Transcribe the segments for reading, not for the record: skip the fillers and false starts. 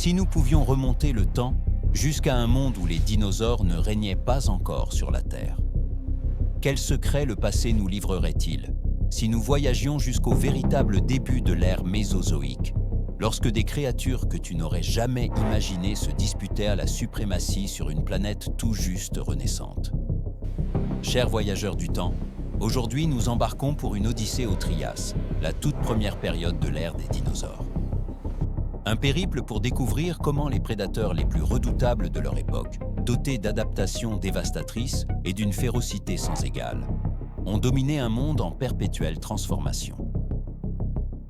si nous pouvions remonter le temps jusqu'à un monde où les dinosaures ne régnaient pas encore sur la Terre? Quel secret le passé nous livrerait-il si nous voyagions jusqu'au véritable début de l'ère mésozoïque, lorsque des créatures que tu n'aurais jamais imaginées se disputaient à la suprématie sur une planète tout juste renaissante? Chers voyageurs du temps, aujourd'hui nous embarquons pour une odyssée au Trias, la toute première période de l'ère des dinosaures. Un périple pour découvrir comment les prédateurs les plus redoutables de leur époque, dotés d'adaptations dévastatrices et d'une férocité sans égale, ont dominé un monde en perpétuelle transformation.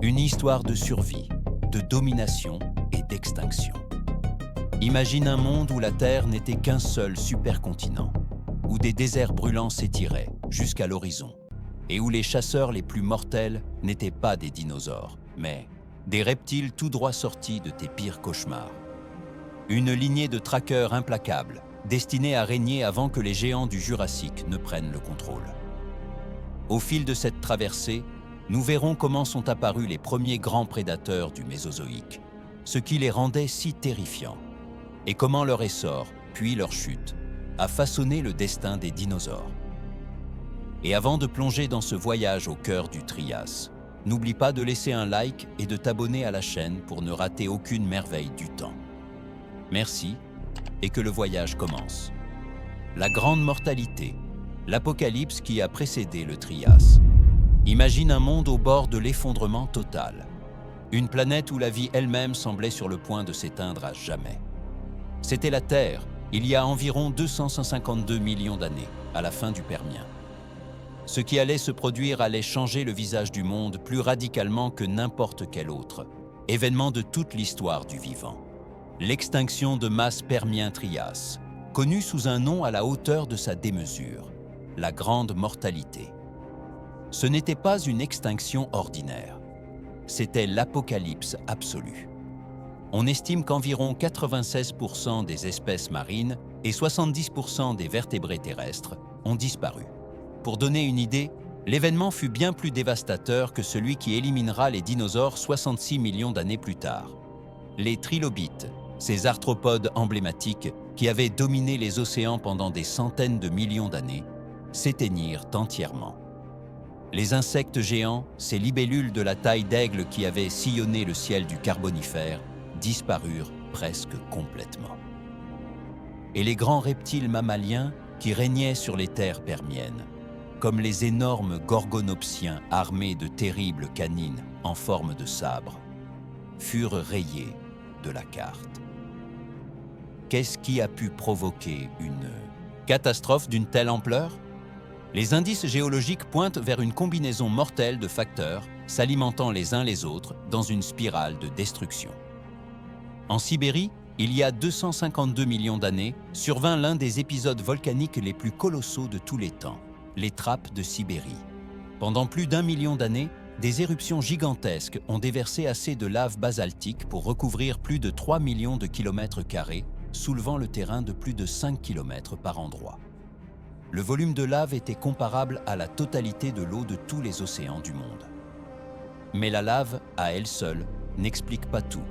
Une histoire de survie, de domination et d'extinction. Imagine un monde où la Terre n'était qu'un seul supercontinent, où des déserts brûlants s'étiraient jusqu'à l'horizon, et où les chasseurs les plus mortels n'étaient pas des dinosaures, mais des reptiles tout droit sortis de tes pires cauchemars. Une lignée de traqueurs implacables, destinés à régner avant que les géants du Jurassique ne prennent le contrôle. Au fil de cette traversée, nous verrons comment sont apparus les premiers grands prédateurs du Mésozoïque, ce qui les rendait si terrifiants, et comment leur essor, puis leur chute, a façonné le destin des dinosaures. Et avant de plonger dans ce voyage au cœur du Trias, n'oublie pas de laisser un like et de t'abonner à la chaîne pour ne rater aucune merveille du temps. Merci, et que le voyage commence. La grande mortalité, l'apocalypse qui a précédé le Trias. Imagine un monde au bord de l'effondrement total. Une planète où la vie elle-même semblait sur le point de s'éteindre à jamais. C'était la Terre, il y a environ 252 millions d'années, à la fin du Permien. Ce qui allait se produire allait changer le visage du monde plus radicalement que n'importe quel autre, événement de toute l'histoire du vivant. L'extinction de masse Permien-Trias, connue sous un nom à la hauteur de sa démesure, la grande mortalité. Ce n'était pas une extinction ordinaire, c'était l'apocalypse absolue. On estime qu'environ 96% des espèces marines et 70% des vertébrés terrestres ont disparu. Pour donner une idée, l'événement fut bien plus dévastateur que celui qui éliminera les dinosaures 66 millions d'années plus tard. Les trilobites, ces arthropodes emblématiques qui avaient dominé les océans pendant des centaines de millions d'années, s'éteignirent entièrement. Les insectes géants, ces libellules de la taille d'aigle qui avaient sillonné le ciel du Carbonifère, disparurent presque complètement. Et les grands reptiles mammaliens qui régnaient sur les terres permiennes, comme les énormes gorgonopsiens armés de terribles canines en forme de sabre, furent rayés de la carte. Qu'est-ce qui a pu provoquer une catastrophe d'une telle ampleur? Les indices géologiques pointent vers une combinaison mortelle de facteurs s'alimentant les uns les autres dans une spirale de destruction. En Sibérie, il y a 252 millions d'années, survint l'un des épisodes volcaniques les plus colossaux de tous les temps, les trappes de Sibérie. Pendant plus d'1 million d'années, des éruptions gigantesques ont déversé assez de lave basaltique pour recouvrir plus de 3 millions de kilomètres carrés, soulevant le terrain de plus de 5 kilomètres par endroit. Le volume de lave était comparable à la totalité de l'eau de tous les océans du monde. Mais la lave, à elle seule, n'explique pas tout.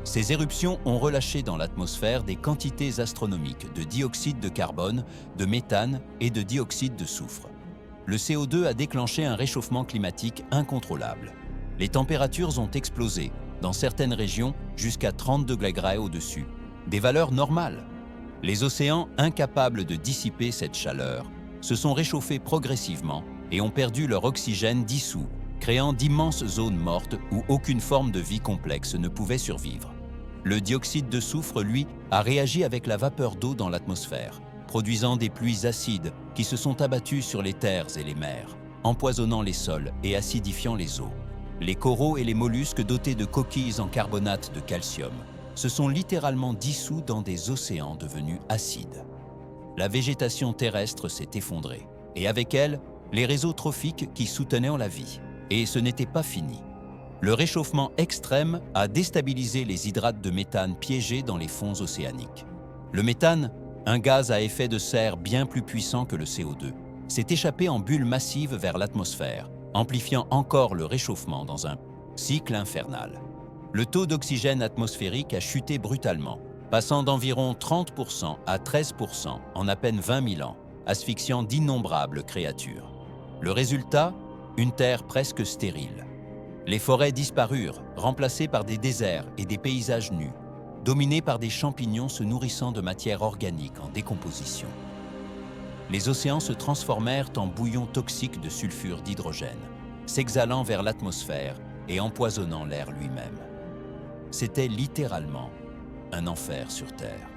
Ces éruptions ont relâché dans l'atmosphère des quantités astronomiques de dioxyde de carbone, de méthane et de dioxyde de soufre. Le CO2 a déclenché un réchauffement climatique incontrôlable. Les températures ont explosé, dans certaines régions, jusqu'à 30 degrés au-dessus. Des valeurs normales. Les océans, incapables de dissiper cette chaleur, se sont réchauffés progressivement et ont perdu leur oxygène dissous, créant d'immenses zones mortes où aucune forme de vie complexe ne pouvait survivre. Le dioxyde de soufre, lui, a réagi avec la vapeur d'eau dans l'atmosphère, produisant des pluies acides qui se sont abattues sur les terres et les mers, empoisonnant les sols et acidifiant les eaux. Les coraux et les mollusques dotés de coquilles en carbonate de calcium se sont littéralement dissous dans des océans devenus acides. La végétation terrestre s'est effondrée, et avec elle, les réseaux trophiques qui soutenaient la vie. Et ce n'était pas fini. Le réchauffement extrême a déstabilisé les hydrates de méthane piégés dans les fonds océaniques. Le méthane, un gaz à effet de serre bien plus puissant que le CO2, s'est échappé en bulles massives vers l'atmosphère, amplifiant encore le réchauffement dans un cycle infernal. le taux d'oxygène atmosphérique a chuté brutalement, passant d'environ 30% à 13% en à peine 20 000 ans, asphyxiant d'innombrables créatures. Le résultat, une terre presque stérile. Les forêts disparurent, remplacées par des déserts et des paysages nus, dominés par des champignons se nourrissant de matière organique en décomposition. Les océans se transformèrent en bouillons toxiques de sulfure d'hydrogène, s'exhalant vers l'atmosphère et empoisonnant l'air lui-même. C'était littéralement un enfer sur Terre.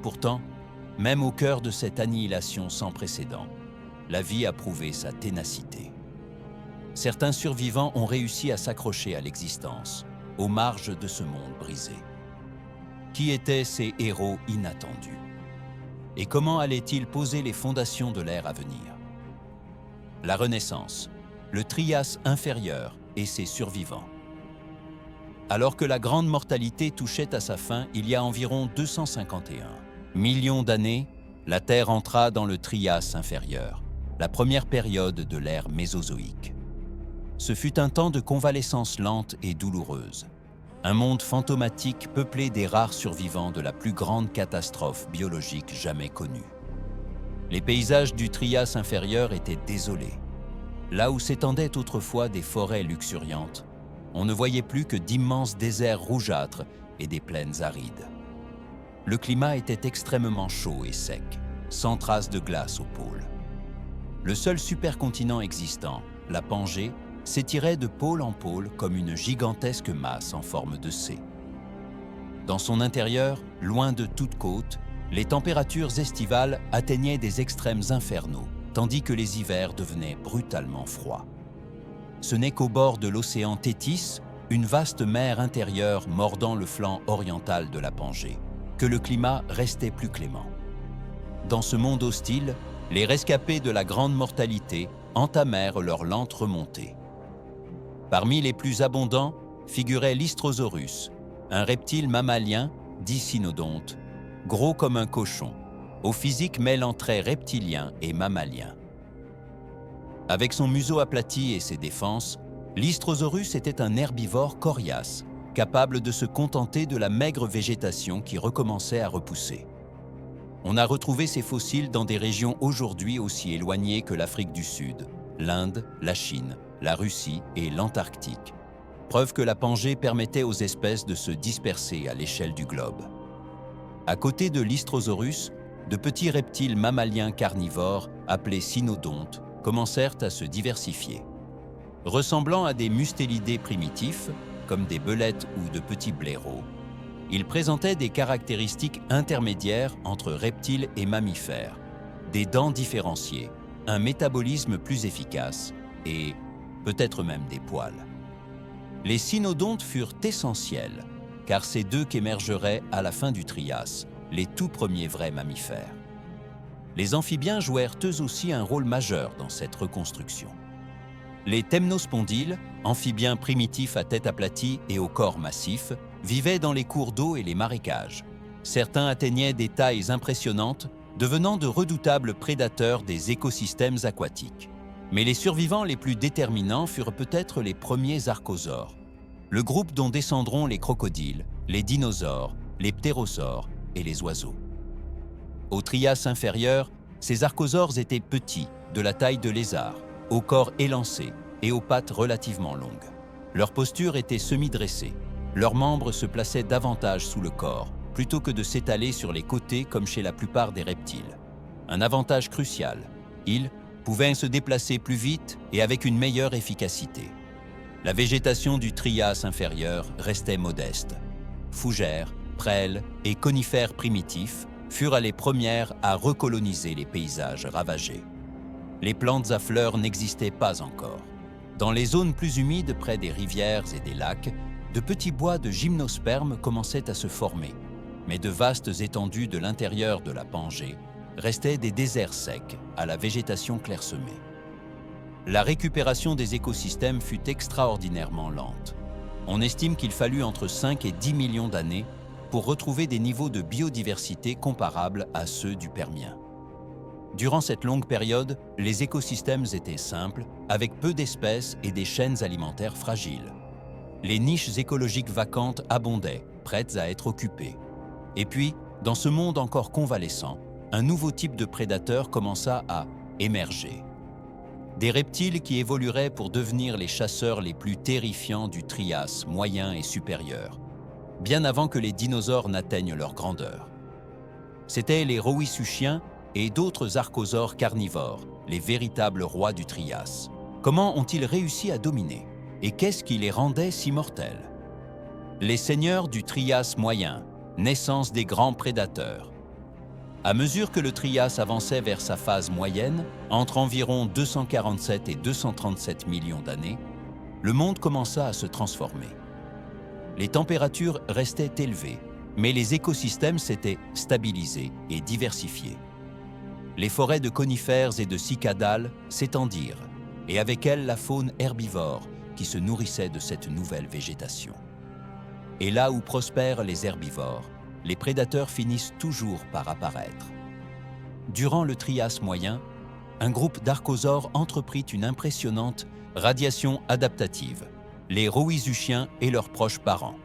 Pourtant, même au cœur de cette annihilation sans précédent, la vie a prouvé sa ténacité. Certains survivants ont réussi à s'accrocher à l'existence, aux marges de ce monde brisé. Qui étaient ces héros inattendus? Et comment allaient-ils poser les fondations de l'ère à venir? La Renaissance, le Trias inférieur et ses survivants. Alors que la grande mortalité touchait à sa fin il y a environ 251 millions d'années, la Terre entra dans le Trias inférieur, la première période de l'ère mésozoïque. Ce fut un temps de convalescence lente et douloureuse, un monde fantomatique peuplé des rares survivants de la plus grande catastrophe biologique jamais connue. Les paysages du Trias inférieur étaient désolés. Là où s'étendaient autrefois des forêts luxuriantes, on ne voyait plus que d'immenses déserts rougeâtres et des plaines arides. Le climat était extrêmement chaud et sec, sans trace de glace au pôle. Le seul supercontinent existant, la Pangée, s'étirait de pôle en pôle comme une gigantesque masse en forme de C. Dans son intérieur, loin de toute côte, les températures estivales atteignaient des extrêmes infernaux, tandis que les hivers devenaient brutalement froids. Ce n'est qu'au bord de l'océan Thétis, une vaste mer intérieure mordant le flanc oriental de la Pangée, que le climat restait plus clément. Dans ce monde hostile, les rescapés de la grande mortalité entamèrent leur lente remontée. Parmi les plus abondants figurait l'Hystrosaurus, un reptile mammalien, dit cynodonte, gros comme un cochon, au physique mêlant traits reptiliens et mammaliens. Avec son museau aplati et ses défenses, l'Hystrosaurus était un herbivore coriace, capable de se contenter de la maigre végétation qui recommençait à repousser. On a retrouvé ces fossiles dans des régions aujourd'hui aussi éloignées que l'Afrique du Sud, l'Inde, la Chine, la Russie et l'Antarctique. Preuve que la Pangée permettait aux espèces de se disperser à l'échelle du globe. À côté de l'Hystrosaurus, de petits reptiles mammaliens carnivores, appelés cynodontes, commencèrent à se diversifier. Ressemblant à des mustélidés primitifs, comme des belettes ou de petits blaireaux, ils présentaient des caractéristiques intermédiaires entre reptiles et mammifères, des dents différenciées, un métabolisme plus efficace et peut-être même des poils. Les cynodontes furent essentiels, car c'est d'eux qu'émergeraient à la fin du Trias les tout premiers vrais mammifères. Les amphibiens jouèrent eux aussi un rôle majeur dans cette reconstruction. Les temnospondyles, amphibiens primitifs à tête aplatie et au corps massif, vivaient dans les cours d'eau et les marécages. Certains atteignaient des tailles impressionnantes, devenant de redoutables prédateurs des écosystèmes aquatiques. Mais les survivants les plus déterminants furent peut-être les premiers archosaures, le groupe dont descendront les crocodiles, les dinosaures, les ptérosaures et les oiseaux. Au Trias inférieur, ces archosaures étaient petits, de la taille de lézards, au corps élancé et aux pattes relativement longues. Leur posture était semi-dressée. Leurs membres se plaçaient davantage sous le corps, plutôt que de s'étaler sur les côtés comme chez la plupart des reptiles. Un avantage crucial, ils pouvaient se déplacer plus vite et avec une meilleure efficacité. La végétation du Trias inférieur restait modeste. Fougères, prêles et conifères primitifs furent les premières à recoloniser les paysages ravagés. Les plantes à fleurs n'existaient pas encore. Dans les zones plus humides près des rivières et des lacs, de petits bois de gymnospermes commençaient à se former, mais de vastes étendues de l'intérieur de la Pangée restaient des déserts secs à la végétation clairsemée. La récupération des écosystèmes fut extraordinairement lente. On estime qu'il fallut entre 5 et 10 millions d'années pour retrouver des niveaux de biodiversité comparables à ceux du Permien. Durant cette longue période, les écosystèmes étaient simples, avec peu d'espèces et des chaînes alimentaires fragiles. Les niches écologiques vacantes abondaient, prêtes à être occupées. Et puis, dans ce monde encore convalescent, un nouveau type de prédateur commença à émerger. Des reptiles qui évolueraient pour devenir les chasseurs les plus terrifiants du Trias moyen et supérieur, bien avant que les dinosaures n'atteignent leur grandeur. C'étaient les rowisuchiens et d'autres archosaures carnivores, les véritables rois du Trias. Comment ont-ils réussi à dominer? Et qu'est-ce qui les rendait si mortels? Les seigneurs du Trias moyen, naissance des grands prédateurs. À mesure que le Trias avançait vers sa phase moyenne, entre environ 247 et 237 millions d'années, le monde commença à se transformer. Les températures restaient élevées, mais les écosystèmes s'étaient stabilisés et diversifiés. Les forêts de conifères et de cicadales s'étendirent, et avec elles la faune herbivore qui se nourrissait de cette nouvelle végétation. Et là où prospèrent les herbivores, les prédateurs finissent toujours par apparaître. Durant le Trias moyen, un groupe d'archosaures entreprit une impressionnante radiation adaptative, les rowisuchiens et leurs proches parents.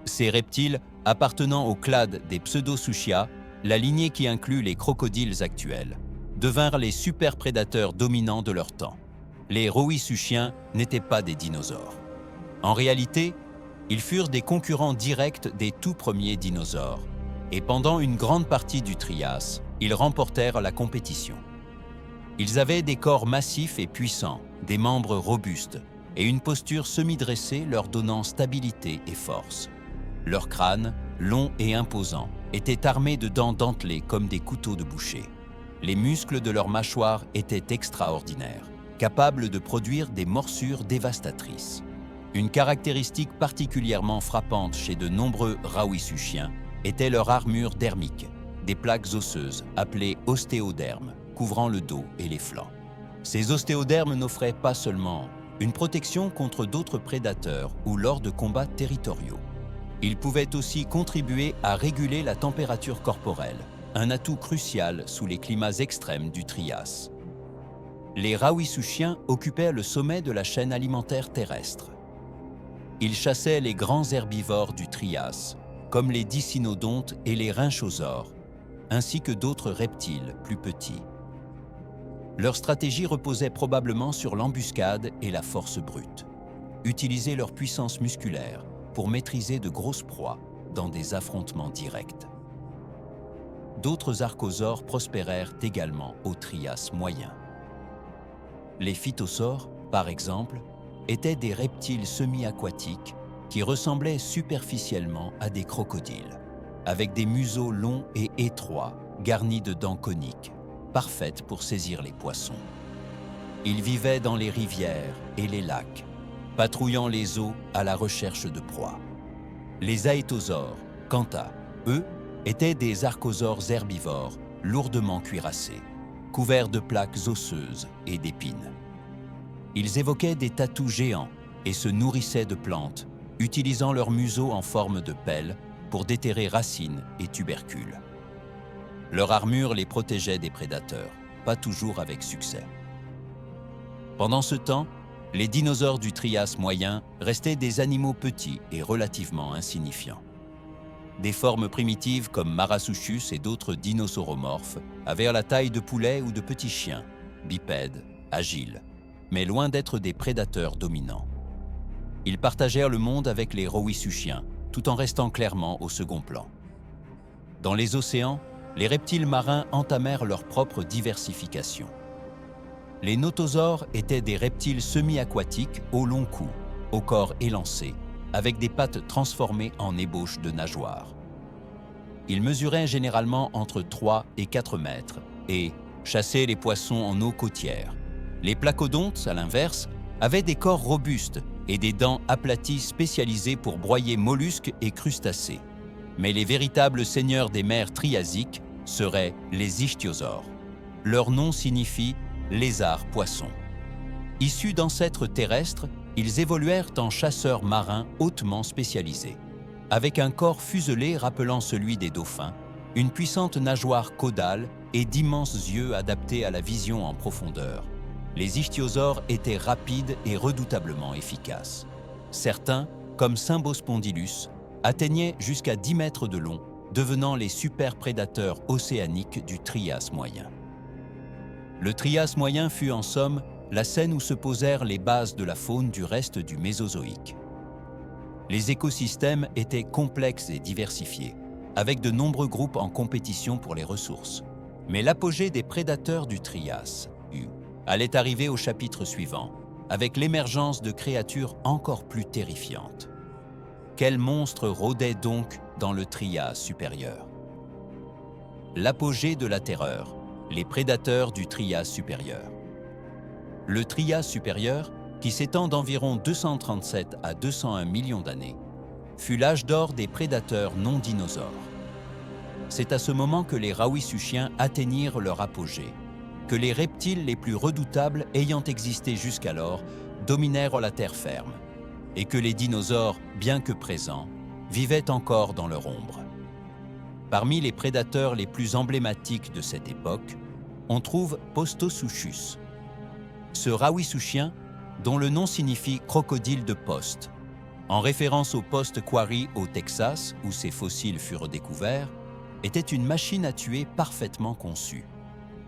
Ces reptiles, appartenant au clade des Pseudosuchia, la lignée qui inclut les crocodiles actuels, devinrent les super-prédateurs dominants de leur temps. Les rowisuchiens n'étaient pas des dinosaures. En réalité, ils furent des concurrents directs des tout premiers dinosaures, et pendant une grande partie du Trias, ils remportèrent la compétition. Ils avaient des corps massifs et puissants, des membres robustes, et une posture semi-dressée leur donnant stabilité et force. Leurs crânes, longs et imposants, étaient armés de dents dentelées comme des couteaux de boucher. Les muscles de leurs mâchoires étaient extraordinaires, capables de produire des morsures dévastatrices. Une caractéristique particulièrement frappante chez de nombreux rowisuchiens était leur armure dermique, des plaques osseuses appelées ostéodermes, couvrant le dos et les flancs. Ces ostéodermes n'offraient pas seulement une protection contre d'autres prédateurs ou lors de combats territoriaux. Ils pouvaient aussi contribuer à réguler la température corporelle, un atout crucial sous les climats extrêmes du Trias. Les rowisuchiens occupaient le sommet de la chaîne alimentaire terrestre. Ils chassaient les grands herbivores du Trias, comme les dicynodontes et les rhinchosaures, ainsi que d'autres reptiles plus petits. Leur stratégie reposait probablement sur l'embuscade et la force brute. Utiliser leur puissance musculaire pour maîtriser de grosses proies dans des affrontements directs. D'autres archosaures prospérèrent également au Trias moyen. Les phytosaures, par exemple, étaient des reptiles semi-aquatiques qui ressemblaient superficiellement à des crocodiles, avec des museaux longs et étroits garnis de dents coniques, parfaites pour saisir les poissons. Ils vivaient dans les rivières et les lacs, patrouillant les eaux à la recherche de proies. Les aétosaures, quant à eux, étaient des archosaures herbivores lourdement cuirassés, couverts de plaques osseuses et d'épines. Ils évoquaient des tatous géants et se nourrissaient de plantes, utilisant leur museau en forme de pelle pour déterrer racines et tubercules. Leur armure les protégeait des prédateurs, pas toujours avec succès. Pendant ce temps, les dinosaures du Trias moyen restaient des animaux petits et relativement insignifiants. Des formes primitives comme Marasuchus et d'autres dinosauromorphes avaient la taille de poulets ou de petits chiens, bipèdes, agiles, mais loin d'être des prédateurs dominants. Ils partagèrent le monde avec les rowisuchiens, tout en restant clairement au second plan. Dans les océans, les reptiles marins entamèrent leur propre diversification. Les notosaures étaient des reptiles semi-aquatiques au long cou, au corps élancé, avec des pattes transformées en ébauches de nageoires. Ils mesuraient généralement entre 3 et 4 mètres et chassaient les poissons en eau côtière. Les placodontes, à l'inverse, avaient des corps robustes et des dents aplaties spécialisées pour broyer mollusques et crustacés. Mais les véritables seigneurs des mers triasiques seraient les ichtyosaures. Leur nom signifie « lézard-poisson ». Issus d'ancêtres terrestres, ils évoluèrent en chasseurs marins hautement spécialisés. Avec un corps fuselé rappelant celui des dauphins, une puissante nageoire caudale et d'immenses yeux adaptés à la vision en profondeur, les ichtyosaures étaient rapides et redoutablement efficaces. Certains, comme Symbospondylus, atteignaient jusqu'à 10 mètres de long, devenant les super prédateurs océaniques du Trias moyen. Le Trias moyen fut en somme la scène où se posèrent les bases de la faune du reste du Mésozoïque. Les écosystèmes étaient complexes et diversifiés, avec de nombreux groupes en compétition pour les ressources. Mais l'apogée des prédateurs du Trias allait arriver au chapitre suivant, avec l'émergence de créatures encore plus terrifiantes. Quels monstres rôdaient donc dans le Trias supérieur? L'apogée de la terreur, les prédateurs du Trias supérieur. Le Trias supérieur, qui s'étend d'environ 237 à 201 millions d'années, fut l'âge d'or des prédateurs non dinosaures. C'est à ce moment que les Rauisuchiens atteignirent leur apogée, que les reptiles les plus redoutables ayant existé jusqu'alors dominèrent la terre ferme, et que les dinosaures, bien que présents, vivaient encore dans leur ombre. Parmi les prédateurs les plus emblématiques de cette époque, on trouve Postosuchus. Ce Rauisuchien, dont le nom signifie « crocodile de Post », en référence au Post Quarry au Texas, où ses fossiles furent découverts, était une machine à tuer parfaitement conçue.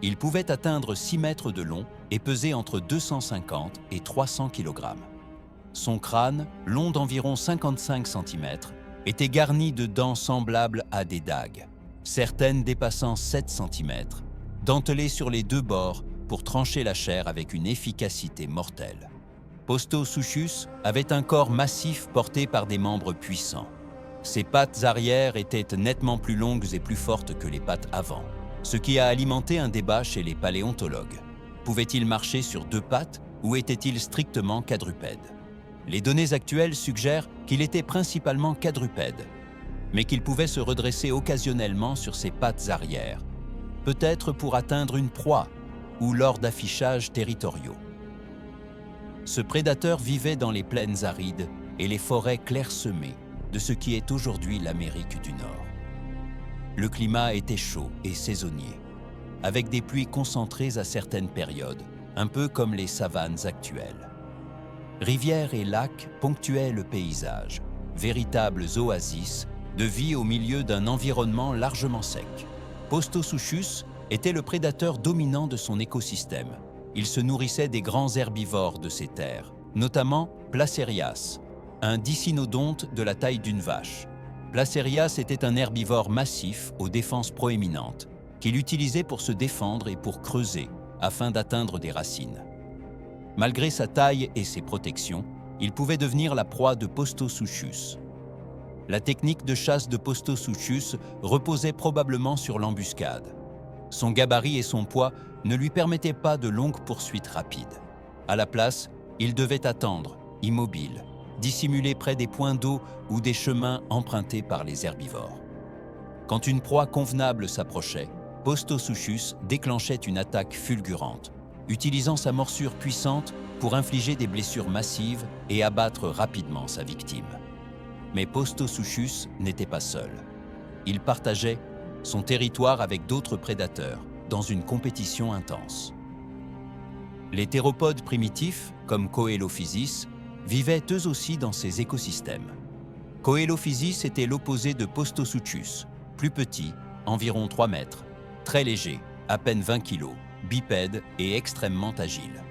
Il pouvait atteindre 6 mètres de long et peser entre 250 et 300 kg. Son crâne, long d'environ 55 cm, était garni de dents semblables à des dagues, certaines dépassant 7 cm, dentelées sur les deux bords pour trancher la chair avec une efficacité mortelle. Postosuchus avait un corps massif porté par des membres puissants. Ses pattes arrière étaient nettement plus longues et plus fortes que les pattes avant, ce qui a alimenté un débat chez les paléontologues. Pouvait-il marcher sur deux pattes ou était-il strictement quadrupède? Les données actuelles suggèrent qu'il était principalement quadrupède, mais qu'il pouvait se redresser occasionnellement sur ses pattes arrière, peut-être pour atteindre une proie ou lors d'affichages territoriaux. Ce prédateur vivait dans les plaines arides et les forêts clairsemées de ce qui est aujourd'hui l'Amérique du Nord. Le climat était chaud et saisonnier, avec des pluies concentrées à certaines périodes, un peu comme les savanes actuelles. Rivières et lacs ponctuaient le paysage, véritables oasis de vie au milieu d'un environnement largement sec. Postosuchus était le prédateur dominant de son écosystème. Il se nourrissait des grands herbivores de ces terres, notamment Placerias, un dicynodonte de la taille d'une vache. Placerias était un herbivore massif aux défenses proéminentes, qu'il utilisait pour se défendre et pour creuser, afin d'atteindre des racines. Malgré sa taille et ses protections, il pouvait devenir la proie de Postosuchus. La technique de chasse de Postosuchus reposait probablement sur l'embuscade. Son gabarit et son poids ne lui permettaient pas de longues poursuites rapides. À la place, il devait attendre, immobile, dissimulé près des points d'eau ou des chemins empruntés par les herbivores. Quand une proie convenable s'approchait, Postosuchus déclenchait une attaque fulgurante, utilisant sa morsure puissante pour infliger des blessures massives et abattre rapidement sa victime. Mais Postosuchus n'était pas seul. Il partageait son territoire avec d'autres prédateurs dans une compétition intense. Les théropodes primitifs, comme Coelophysis, vivaient eux aussi dans ces écosystèmes. Coelophysis était l'opposé de Postosuchus, plus petit, environ 3 mètres, très léger, à peine 20 kg, bipède et extrêmement agile.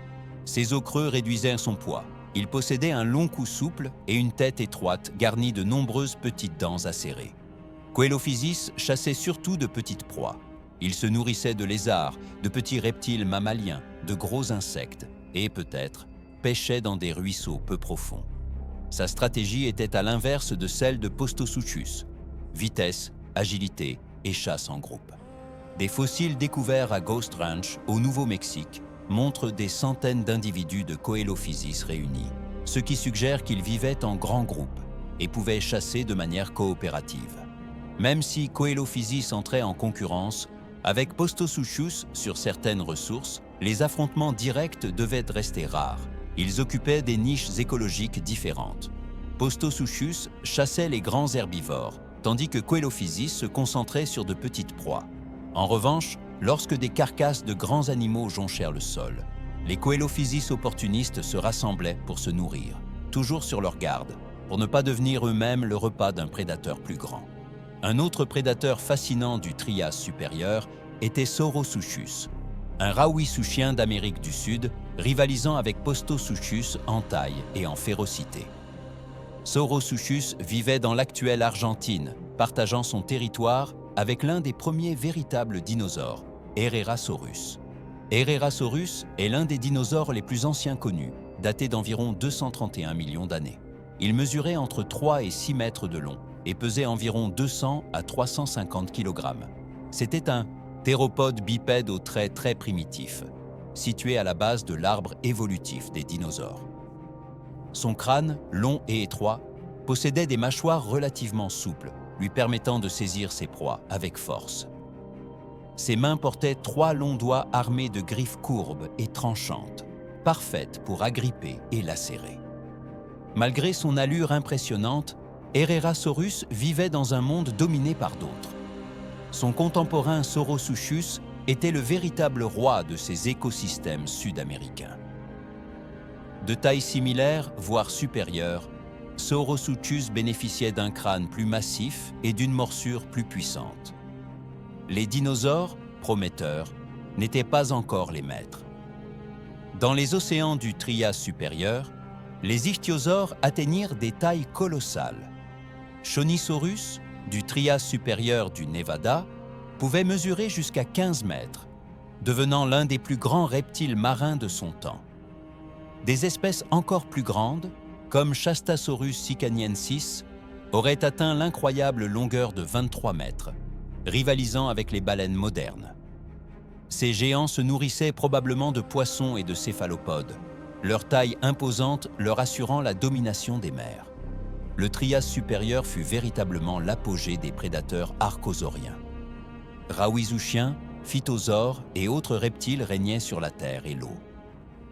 Ses os creux réduisaient son poids. Il possédait un long cou souple et une tête étroite garnie de nombreuses petites dents acérées. Coelophysis chassait surtout de petites proies. Il se nourrissait de lézards, de petits reptiles mammaliens, de gros insectes et, peut-être, pêchait dans des ruisseaux peu profonds. Sa stratégie était à l'inverse de celle de Postosuchus: vitesse, agilité et chasse en groupe. Des fossiles découverts à Ghost Ranch, au Nouveau-Mexique, montrent des centaines d'individus de Coelophysis réunis, ce qui suggère qu'ils vivaient en grands groupes et pouvaient chasser de manière coopérative. Même si Coelophysis entrait en concurrence avec Postosuchus sur certaines ressources, les affrontements directs devaient rester rares. Ils occupaient des niches écologiques différentes. Postosuchus chassait les grands herbivores, tandis que Coelophysis se concentrait sur de petites proies. En revanche, lorsque des carcasses de grands animaux jonchèrent le sol, les Coelophysis opportunistes se rassemblaient pour se nourrir. toujours sur leur garde, pour ne pas devenir eux-mêmes le repas d'un prédateur plus grand. Un autre prédateur fascinant du Trias supérieur était Saurosuchus, un Rawhisuchien d'Amérique du Sud, rivalisant avec Postosuchus en taille et en férocité. Saurosuchus vivait dans l'actuelle Argentine, partageant son territoire avec l'un des premiers véritables dinosaures, Herrerasaurus. Herrerasaurus est l'un des dinosaures les plus anciens connus, daté d'environ 231 millions d'années. Il mesurait entre 3 et 6 mètres de long et pesait environ 200 à 350 kg. C'était un théropode bipède aux traits très primitifs, situé à la base de l'arbre évolutif des dinosaures. Son crâne, long et étroit, possédait des mâchoires relativement souples, lui permettant de saisir ses proies avec force. Ses mains portaient 3 longs doigts armés de griffes courbes et tranchantes, parfaites pour agripper et lacérer. Malgré son allure impressionnante, Herrerasaurus vivait dans un monde dominé par d'autres. Son contemporain Saurosuchus était le véritable roi de ces écosystèmes sud-américains. De taille similaire, voire supérieure, Saurosuchus bénéficiait d'un crâne plus massif et d'une morsure plus puissante. Les dinosaures, prometteurs, n'étaient pas encore les maîtres. Dans les océans du Trias supérieur, les ichthyosaures atteignirent des tailles colossales. Shonisaurus, du Trias supérieur du Nevada, pouvait mesurer jusqu'à 15 mètres, devenant l'un des plus grands reptiles marins de son temps. Des espèces encore plus grandes, comme Shastasaurus sicaniensis, auraient atteint l'incroyable longueur de 23 mètres, rivalisant avec les baleines modernes. Ces géants se nourrissaient probablement de poissons et de céphalopodes, leur taille imposante leur assurant la domination des mers. Le Trias supérieur fut véritablement l'apogée des prédateurs archosauriens. Rawhisuchiens, phytosaures et autres reptiles régnaient sur la terre et l'eau.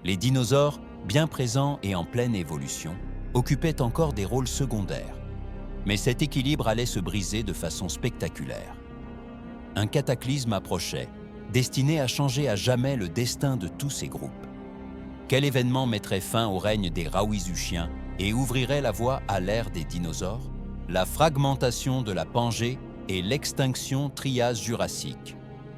Les dinosaures, bien présents et en pleine évolution, occupaient encore des rôles secondaires. Mais cet équilibre allait se briser de façon spectaculaire. Un cataclysme approchait, destiné à changer à jamais le destin de tous ces groupes. Quel événement mettrait fin au règne des Rawhisuchiens et ouvrirait la voie à l'ère des dinosaures? La fragmentation de la Pangée et l'extinction Trias-Jurassique.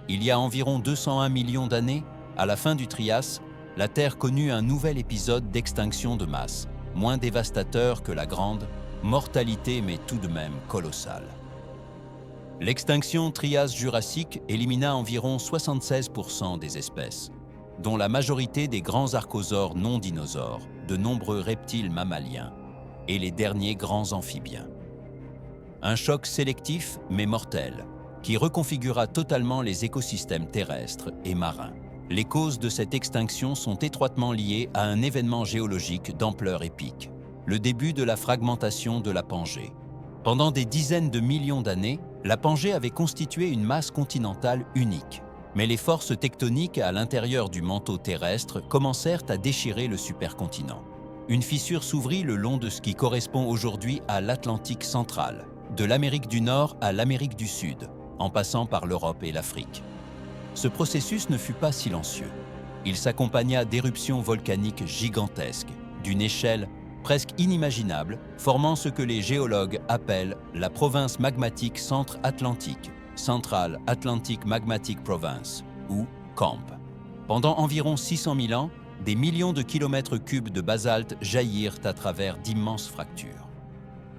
Il y a environ 201 millions d'années, à la fin du Trias, la Terre connut un nouvel épisode d'extinction de masse, moins dévastateur que la grande, mortalité mais tout de même colossale. L'extinction Trias-Jurassique élimina environ 76% des espèces, dont la majorité des grands archosaures non dinosaures, de nombreux reptiles mammaliens et les derniers grands amphibiens. Un choc sélectif mais mortel, qui reconfigura totalement les écosystèmes terrestres et marins. Les causes de cette extinction sont étroitement liées à un événement géologique d'ampleur épique, le début de la fragmentation de la Pangée. Pendant des dizaines de millions d'années, la Pangée avait constitué une masse continentale unique. Mais les forces tectoniques à l'intérieur du manteau terrestre commencèrent à déchirer le supercontinent. Une fissure s'ouvrit le long de ce qui correspond aujourd'hui à l'Atlantique central, de l'Amérique du Nord à l'Amérique du Sud, en passant par l'Europe et l'Afrique. Ce processus ne fut pas silencieux. Il s'accompagna d'éruptions volcaniques gigantesques, d'une échelle presque inimaginable, formant ce que les géologues appellent la province magmatique centre-atlantique, Central Atlantic Magmatic Province, ou CAMP. Pendant environ 600 000 ans, des millions de kilomètres cubes de basalte jaillirent à travers d'immenses fractures.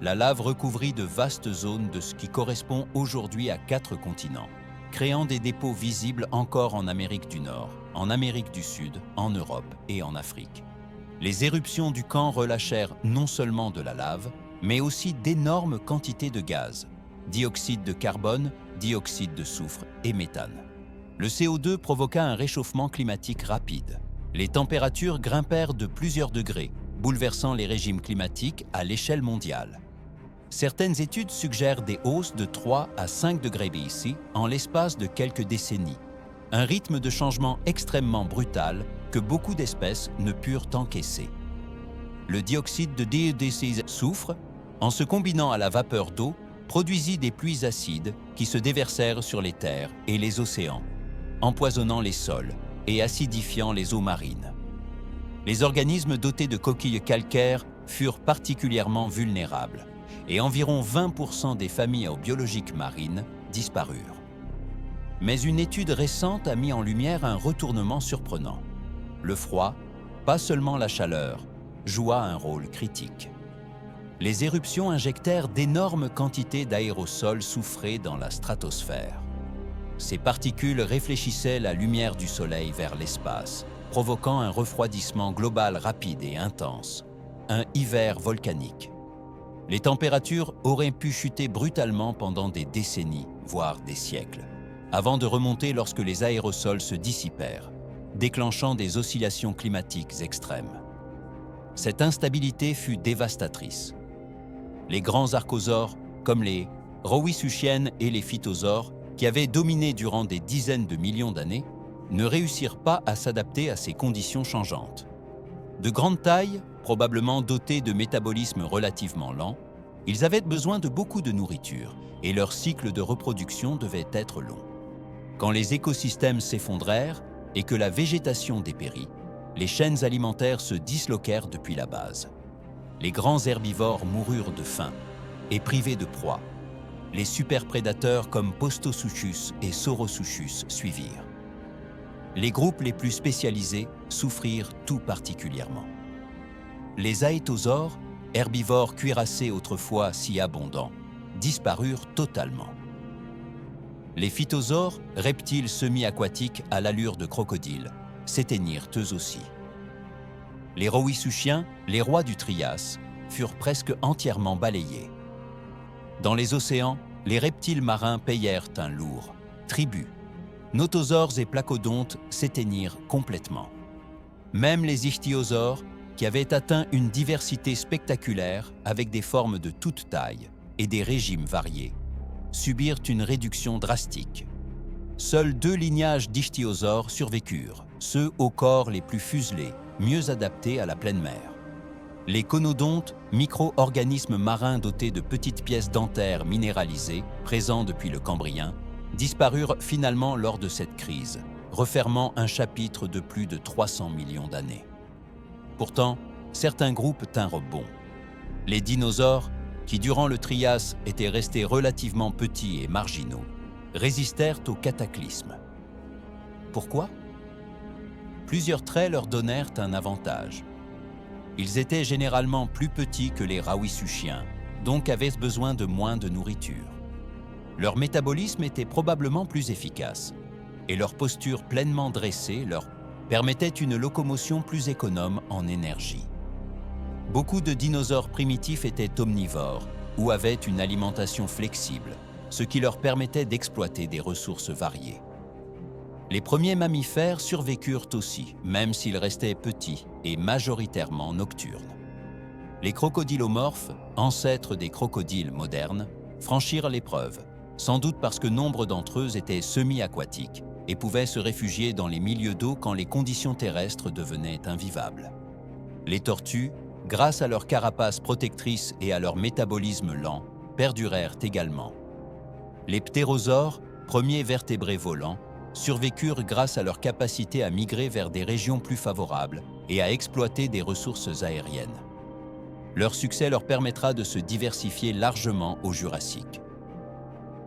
La lave recouvrit de vastes zones de ce qui correspond aujourd'hui à 4 continents, créant des dépôts visibles encore en Amérique du Nord, en Amérique du Sud, en Europe et en Afrique. Les éruptions du camp relâchèrent non seulement de la lave, mais aussi d'énormes quantités de gaz, dioxyde de carbone, dioxyde de soufre et méthane. Le CO2 provoqua un réchauffement climatique rapide. Les températures grimpèrent de plusieurs degrés, bouleversant les régimes climatiques à l'échelle mondiale. Certaines études suggèrent des hausses de 3 à 5 degrés BC en l'espace de quelques décennies, un rythme de changement extrêmement brutal que beaucoup d'espèces ne purent encaisser. Le dioxyde de soufre, en se combinant à la vapeur d'eau, produisit des pluies acides qui se déversèrent sur les terres et les océans, empoisonnant les sols et acidifiant les eaux marines. Les organismes dotés de coquilles calcaires furent particulièrement vulnérables et environ 20% des familles biologiques marines disparurent. Mais une étude récente a mis en lumière un retournement surprenant. Le froid, pas seulement la chaleur, joua un rôle critique. Les éruptions injectèrent d'énormes quantités d'aérosols soufrés dans la stratosphère. Ces particules réfléchissaient la lumière du Soleil vers l'espace, provoquant un refroidissement global rapide et intense, un hiver volcanique. Les températures auraient pu chuter brutalement pendant des décennies, voire des siècles, avant de remonter lorsque les aérosols se dissipèrent, déclenchant des oscillations climatiques extrêmes. Cette instabilité fut dévastatrice. Les grands archosaures, comme les rowisuchiennes et les phytosaures, qui avaient dominé durant des dizaines de millions d'années, ne réussirent pas à s'adapter à ces conditions changeantes. De grande taille, probablement dotés de métabolisme relativement lent, ils avaient besoin de beaucoup de nourriture et leur cycle de reproduction devait être long. Quand les écosystèmes s'effondrèrent et que la végétation dépérit, les chaînes alimentaires se disloquèrent depuis la base. Les grands herbivores moururent de faim et privés de proie. Les superprédateurs comme Postosuchus et Saurosuchus suivirent. Les groupes les plus spécialisés souffrirent tout particulièrement. Les aétosaures, herbivores cuirassés autrefois si abondants, disparurent totalement. Les phytosaures, reptiles semi-aquatiques à l'allure de crocodiles, s'éteignirent eux aussi. Les rowisuchiens, les rois du Trias, furent presque entièrement balayés. Dans les océans, les reptiles marins payèrent un lourd tribut. Notosaures et placodontes s'éteignirent complètement. Même les ichthyosaures, qui avaient atteint une diversité spectaculaire avec des formes de toute taille et des régimes variés, subirent une réduction drastique. Seuls 2 lignages d'ichthyosaures survécurent, ceux aux corps les plus fuselés, mieux adaptés à la pleine mer. Les conodontes, micro-organismes marins dotés de petites pièces dentaires minéralisées, présents depuis le Cambrien, disparurent finalement lors de cette crise, refermant un chapitre de plus de 300 millions d'années. Pourtant, certains groupes tinrent bon. Les dinosaures, qui durant le Trias étaient restés relativement petits et marginaux, résistèrent au cataclysme. Pourquoi? Plusieurs traits leur donnèrent un avantage. Ils étaient généralement plus petits que les rowisuchiens, donc avaient besoin de moins de nourriture. Leur métabolisme était probablement plus efficace, et leur posture pleinement dressée leur permettait une locomotion plus économe en énergie. Beaucoup de dinosaures primitifs étaient omnivores ou avaient une alimentation flexible, ce qui leur permettait d'exploiter des ressources variées. Les premiers mammifères survécurent aussi, même s'ils restaient petits et majoritairement nocturnes. Les crocodilomorphes, ancêtres des crocodiles modernes, franchirent l'épreuve, sans doute parce que nombre d'entre eux étaient semi-aquatiques et pouvaient se réfugier dans les milieux d'eau quand les conditions terrestres devenaient invivables. Les tortues, grâce à leur carapace protectrice et à leur métabolisme lent, perdurèrent également. Les ptérosaures, premiers vertébrés volants, survécurent grâce à leur capacité à migrer vers des régions plus favorables et à exploiter des ressources aériennes. Leur succès leur permettra de se diversifier largement au Jurassique.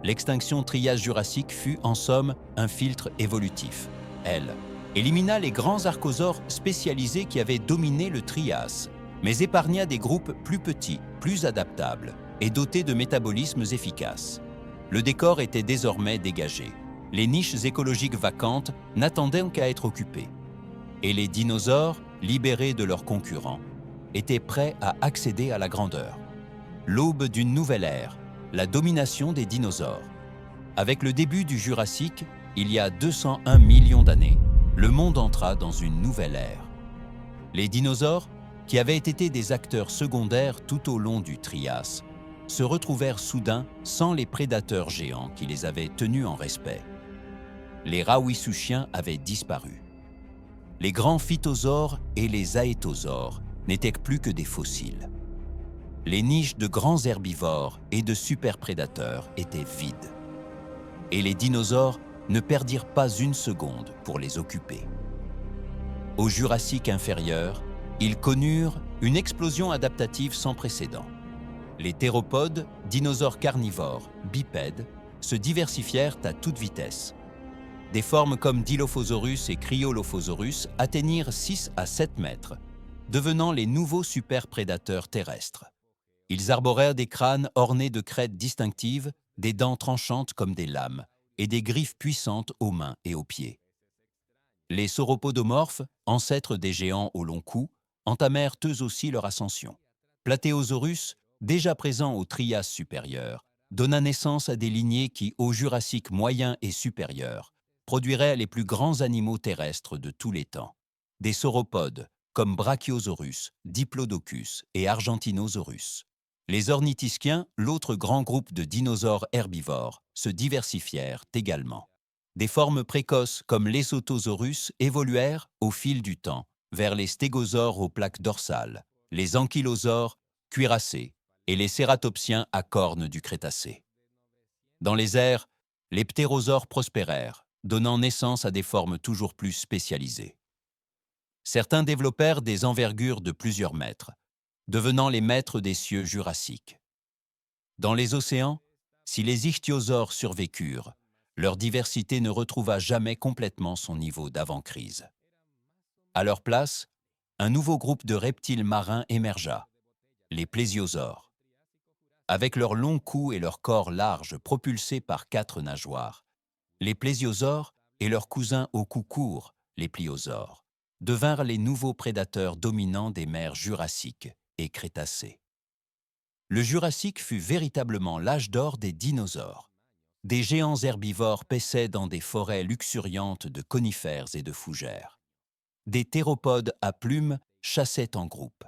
L'extinction Trias-Jurassique fut, en somme, un filtre évolutif. Elle élimina les grands archosaures spécialisés qui avaient dominé le Trias, mais épargna des groupes plus petits, plus adaptables et dotés de métabolismes efficaces. Le décor était désormais dégagé. Les niches écologiques vacantes n'attendaient qu'à être occupées. Et les dinosaures, libérés de leurs concurrents, étaient prêts à accéder à la grandeur. L'aube d'une nouvelle ère, la domination des dinosaures. Avec le début du Jurassique, il y a 201 millions d'années, le monde entra dans une nouvelle ère. Les dinosaures, qui avaient été des acteurs secondaires tout au long du Trias, se retrouvèrent soudain sans les prédateurs géants qui les avaient tenus en respect. Les rowisuchiens avaient disparu. Les grands phytosaures et les aétosaures n'étaient plus que des fossiles. Les niches de grands herbivores et de superprédateurs étaient vides. Et les dinosaures ne perdirent pas une seconde pour les occuper. Au Jurassique inférieur, ils connurent Une explosion adaptative sans précédent. Les théropodes, dinosaures carnivores, bipèdes, se diversifièrent à toute vitesse. Des formes comme Dilophosaurus et Cryolophosaurus atteignirent 6 à 7 mètres, devenant les nouveaux superprédateurs terrestres. Ils arborèrent des crânes ornés de crêtes distinctives, des dents tranchantes comme des lames, et des griffes puissantes aux mains et aux pieds. Les sauropodomorphes, ancêtres des géants au long cou, entamèrent eux aussi leur ascension. Plateosaurus, déjà présent au Trias supérieur, donna naissance à des lignées qui, au Jurassique moyen et supérieur, produiraient les plus grands animaux terrestres de tous les temps. Des sauropodes, comme Brachiosaurus, Diplodocus et Argentinosaurus. Les ornithischiens, l'autre grand groupe de dinosaures herbivores, se diversifièrent également. Des formes précoces comme l'Esotosaurus évoluèrent au fil du temps vers les stégosaures aux plaques dorsales, les ankylosaures cuirassés et les cératopsiens à cornes du Crétacé. Dans les airs, les ptérosaures prospérèrent, donnant naissance à des formes toujours plus spécialisées. Certains développèrent des envergures de plusieurs mètres, devenant les maîtres des cieux jurassiques. Dans les océans, si les ichthyosaures survécurent, leur diversité ne retrouva jamais complètement son niveau d'avant-crise. À leur place, un nouveau groupe de reptiles marins émergea, les plésiosaures. Avec leurs longs cous et leurs corps larges propulsés par 4 nageoires, les plésiosaures et leurs cousins au cou court, les pliosaures, devinrent les nouveaux prédateurs dominants des mers jurassiques et crétacées. Le Jurassique fut véritablement l'âge d'or des dinosaures. Des géants herbivores paissaient dans des forêts luxuriantes de conifères et de fougères. Des théropodes à plumes chassaient en groupe.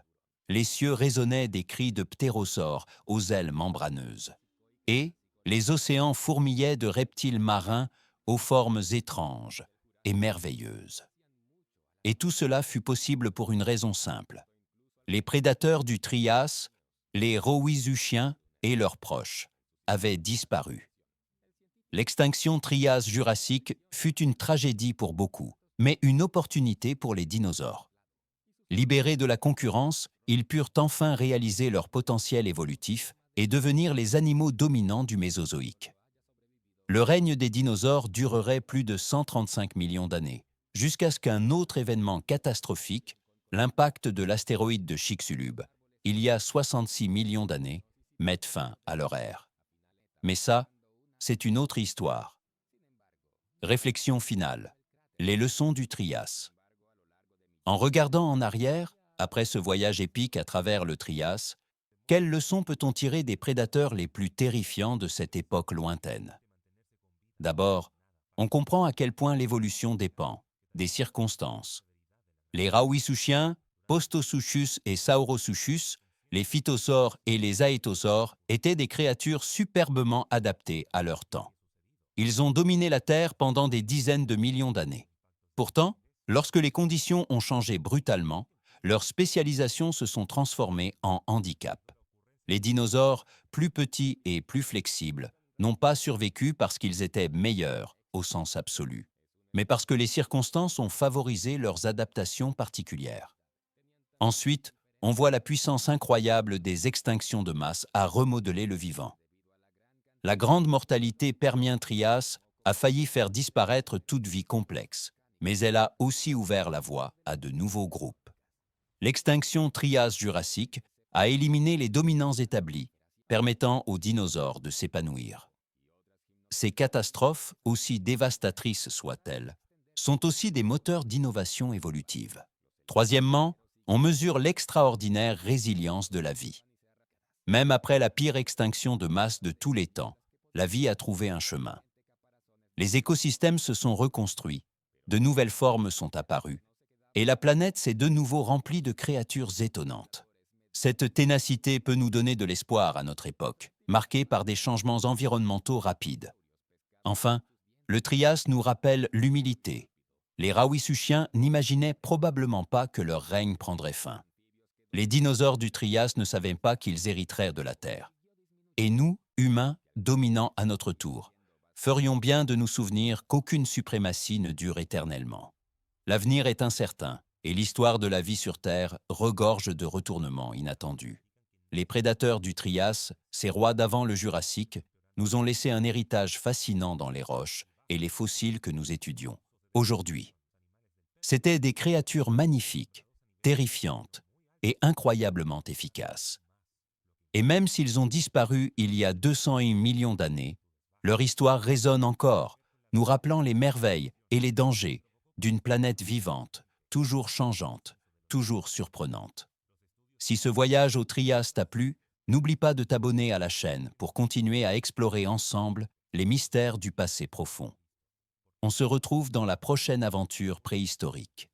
Les cieux résonnaient des cris de ptérosaures aux ailes membraneuses. Et les océans fourmillaient de reptiles marins aux formes étranges et merveilleuses. Et tout cela fut possible pour une raison simple. Les prédateurs du Trias, les Rowisuchiens et leurs proches, avaient disparu. L'extinction Trias-Jurassique fut une tragédie pour beaucoup, mais une opportunité pour les dinosaures. Libérés de la concurrence, ils purent enfin réaliser leur potentiel évolutif et devenir les animaux dominants du Mésozoïque. Le règne des dinosaures durerait plus de 135 millions d'années, jusqu'à ce qu'un autre événement catastrophique, l'impact de l'astéroïde de Chicxulub, il y a 66 millions d'années, mette fin à leur ère. Mais ça, c'est une autre histoire. Réflexion finale. Les leçons du Trias. En regardant en arrière, après ce voyage épique à travers le Trias, quelles leçons peut-on tirer des prédateurs les plus terrifiants de cette époque lointaine? D'abord, on comprend à quel point l'évolution dépend des circonstances. Les Rauisuchiens, Postosuchus et Saurosuchus, les phytosaures et les aétosaures étaient des créatures superbement adaptées à leur temps. Ils ont dominé la Terre pendant des dizaines de millions d'années. Pourtant, lorsque les conditions ont changé brutalement, leurs spécialisations se sont transformées en handicap. Les dinosaures, plus petits et plus flexibles, n'ont pas survécu parce qu'ils étaient meilleurs au sens absolu, mais parce que les circonstances ont favorisé leurs adaptations particulières. Ensuite, on voit la puissance incroyable des extinctions de masse à remodeler le vivant. La grande mortalité Permien-Trias a failli faire disparaître toute vie complexe, mais elle a aussi ouvert la voie à de nouveaux groupes. L'extinction Trias-Jurassique a éliminé les dominants établis, permettant aux dinosaures de s'épanouir. Ces catastrophes, aussi dévastatrices soient-elles, sont aussi des moteurs d'innovation évolutive. Troisièmement, on mesure l'extraordinaire résilience de la vie. Même après la pire extinction de masse de tous les temps, la vie a trouvé un chemin. Les écosystèmes se sont reconstruits, de nouvelles formes sont apparues, et la planète s'est de nouveau remplie de créatures étonnantes. Cette ténacité peut nous donner de l'espoir à notre époque, marquée par des changements environnementaux rapides. Enfin, le Trias nous rappelle l'humilité. Les Rauisuchiens n'imaginaient probablement pas que leur règne prendrait fin. Les dinosaures du Trias ne savaient pas qu'ils hériteraient de la Terre. Et nous, humains, dominants à notre tour, ferions bien de nous souvenir qu'aucune suprématie ne dure éternellement. L'avenir est incertain, Et l'histoire de la vie sur Terre regorge de retournements inattendus. Les prédateurs du Trias, ces rois d'avant le Jurassique, nous ont laissé un héritage fascinant dans les roches et les fossiles que nous étudions aujourd'hui. C'étaient des créatures magnifiques, terrifiantes et incroyablement efficaces. Et même s'ils ont disparu il y a 201 millions d'années, leur histoire résonne encore, nous rappelant les merveilles et les dangers d'une planète vivante, toujours changeante, toujours surprenante. Si ce voyage au Trias t'a plu, n'oublie pas de t'abonner à la chaîne pour continuer à explorer ensemble les mystères du passé profond. On se retrouve dans la prochaine aventure préhistorique.